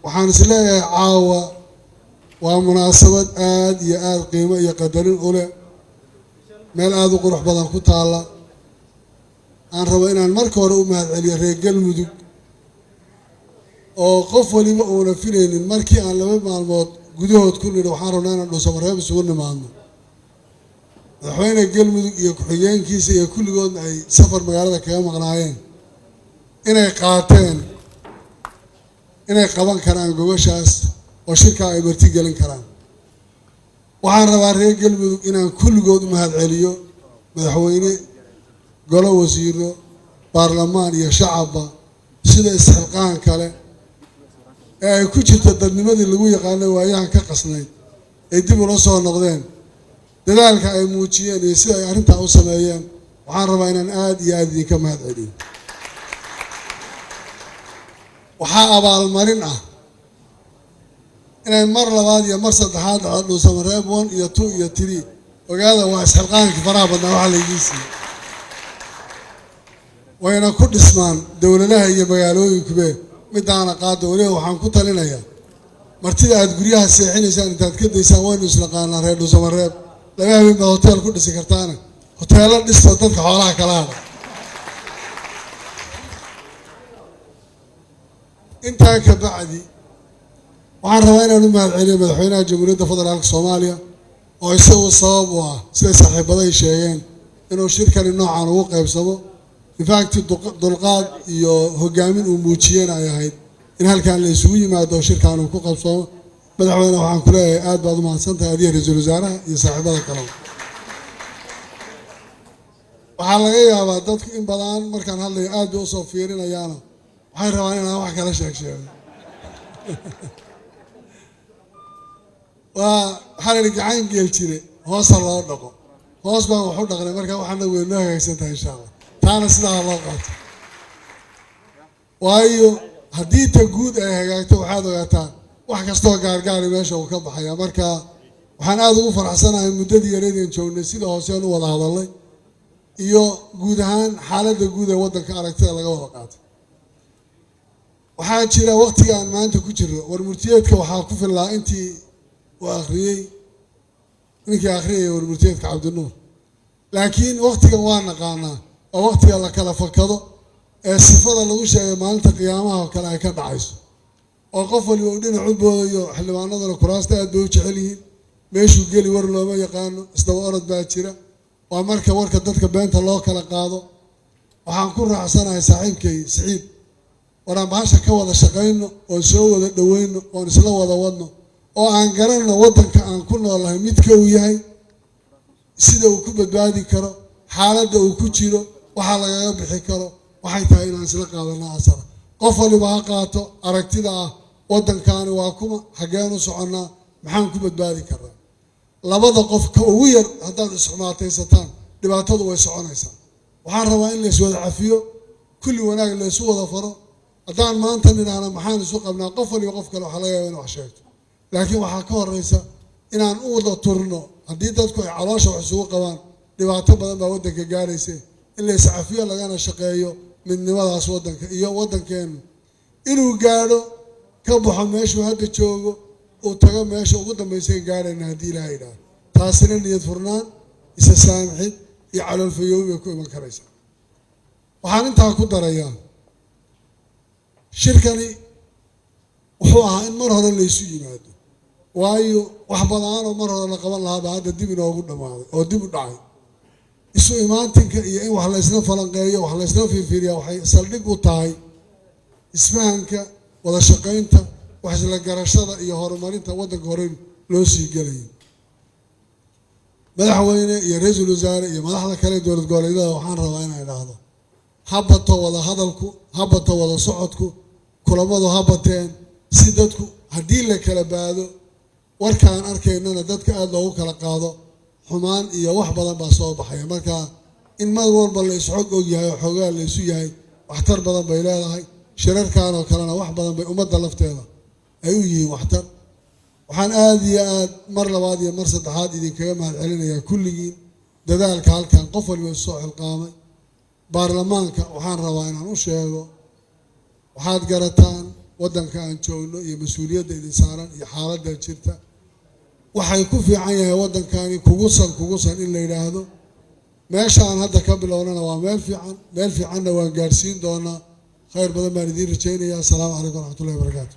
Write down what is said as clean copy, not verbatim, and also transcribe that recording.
waxaan isleeyahay caawa waa munaasabad aad iyo aad qiimo iyo qadarin u leh meel aad u qurux badan ku taala aan rabo inaan marka hore u mahadceliyo reer Galmudug oo qof waliba uuna filaynin markii aan 2 maalmood gudahood ku nidho waxaan rabnaa inaan dhuusamareeb isugu nimaadno madaxweyne Galmudug iyo ku-xigeenkiisa iyo kulligoodna ay safar magaalada kaga maqnaayeen inay qaateen inay qaban karaan gobashaas oo shirka ay marti gelin karaan waxaan rabaa reer Galmudug inaan kulligood u mahadceliyo madaxweyne golo wasiiro baarlamaan iyo shacabba sida isxilqaan kale ee ay ku jirto dadnimadii lagu yaqaanay waayahan ka qasnayd ay dib ula soo noqdeen dadaalka ay muujiyeen iyo sida ay arrintaa u sameeyeen waxaan rabaa inaan aad iyo aad idinka mahadceliyo waxaa abaalmarin ah inay mar labaad iyo mar saddexaad dhacdo dhuusamareeb 1 iyo 2 iyo 3 ogaada waa isxilqaankii faraha badnaa waxa laydin siiyey wayna ku dhismaan dowladaha iyo magaalooyinkuba midaana qaado waliba waxaan ku talinayaa martida aad guryaha seexinaysaan intaad ka daysaan waynu islaqaanaa reer dhuusamareeb laga habeen baad hotel ku dhisi kartaana hoteelo dhisto dadka xoolaha kala hadha intaa ka bacdi waxaan rabaa inaan u mahadceliyo madaxweynaha jamhuuriyadda federaalka Soomaaliya oo isagu sabab u ah sida saaxiibaday sheegeen inuu shirkani noocan ugu qaybsamo in fact dulqaad iyo hogaamin uu muujiyeen ay ahayd in halkaan la isugu yimaado shirkan uu ku qabsamo madaxweyne waxaan ku leeyahay aad baad u mahadsantahay adiga ra'iisul wasaaraha iyo saaxiibada kale waxaa laga yaabaa dadku in badan markaan hadlayo aad bay u soo fiirinayaana waxay rabaan inaan wax kala sheego waxaa la gacan geel jiray hoosa loo dhaqo hoos baan wax u dhaqnay marka waxaana weynoo hagaagsantahay insha Allah taana sidaa loo qaato waayo haddii ta guud ay hagaagto waxaad ogaataa wax kastoo gaargaari meesha uu ka baxaya marka waxaan aad ugu faraxsanahay muddadii yareedeen joognay sida hooseen u wada hadalnay iyo guud ahaan xaaladda guud ee waddanka aragtida laga wada qaatay waxaa jira waqtigaan maanta ku jiro warmurtiyeedka waxaa ku filnaa intii uu akhriyey ninkii akhriyay warmurtiyeedka Cabdinuur laakiin waqtigan waa naqaanaa oo waqtiga la kala fakado ee sifada lagu sheegay maalinta qiyaamaha oo kale ay ka dhacayso oo qof waliba uu dhinac u boodayo xildhibaanadana kuraasta aad bay u jecel yihiin meeshuu geli war looma yaqaano isdaba orod baa jira waa marka warka dadka beenta loo kala qaado waxaan ku raacsanahay saaxiibkay Siciid waraan bahasha ka wada shaqayno oo soo wada dhaweyno oo isla wada wadno oo aan garanno waddanka aan ku noolahay midka uu yahay sida uu ku badbaadi karo xaaladda uu ku jiro waxa lagaga bixi karo waxay tahay inaan isla qaadano asar qof waliba ha qaato aragtida ah waddankaani waa kuma xageen u soconnaa maxaan ku badbaadi karnaa labada qof ka ugu yar haddaad isxumaataysataan dhibaatadu way soconaysaa waxaan rabaa in la iswada cafiyo kulli wanaag la isu wada faro haddaan maanta nidhaahna maxaan isu qabnaa qof waliba qof kale waxaa laga yaabaa inuu wax sheegto laakiin waxaa ka horreysa inaan u wada turno haddii dadku ay caloosha wax isugu qabaan dhibaato badan baa waddanka gaaraysa in la iscafiyo lagana shaqeeyo midnimadaas waddanka iyo waddankeenu inuu gaadho ka baxo meeshuu hadda joogo uu tago meesha ugu dambaysay gaarayna haddii ilaahay yidhaahdo taasina niyad furnaan isa saamixid iyo caloolfayoobi bay ku iman karaysaa waxaan intaa ku darayaa shirkani wuxuu ahaa in mar hore laysu yimaado waayo wax badanoo mar hore la qaban lahaaba hadda dib inoogu dhammaaday oo dib u dhacay isu imaatinka iyo in wax laysla falanqeeyo wax laysla fiirfiiriya waxay saldhig u tahay isfahanka wada shaqaynta wax isla garashada iyo horumarinta waddanka hore loo sii gelayo madaxweyne iyo ra'iisul wasaare iyo madaxda kale dowlad goboleedyada waxaan rabaa inaan idhaahdo habato wada hadalku habato wada socodku kulamadu habateen si dadku haddii la kala baado warkaan arkaynana dadka aad loogu kala qaado xumaan iyo wax badan baa soo baxaya marka in mar walba la isxog og yahay oo xogaa la isu yahay waxtar badan bay leedahay shirarkan oo kalena wax badan bay ummadda lafteeda ay u yihiin waxtar waxaan aad iyo aad mar labaad iyo mar saddexaad idinkaga mahadcelinayaa kulligiin dadaalka halkan qof waliba soo xilqaamay baarlamaanka waxaan rabaa inaan u sheego waxaad garataan waddanka aan joogno iyo mas-uuliyadda idin saaran iyo xaaladda jirta waxay ku fiican yahay waddankani kugusan in la yidhaahdo meeshaan hadda ka bilownana waa meel fiicanna waan gaarsiin doonaa khayr badan baan idiin rajaynayaa. Assalaamu calaykum waraxmatullahi wabarakaatu.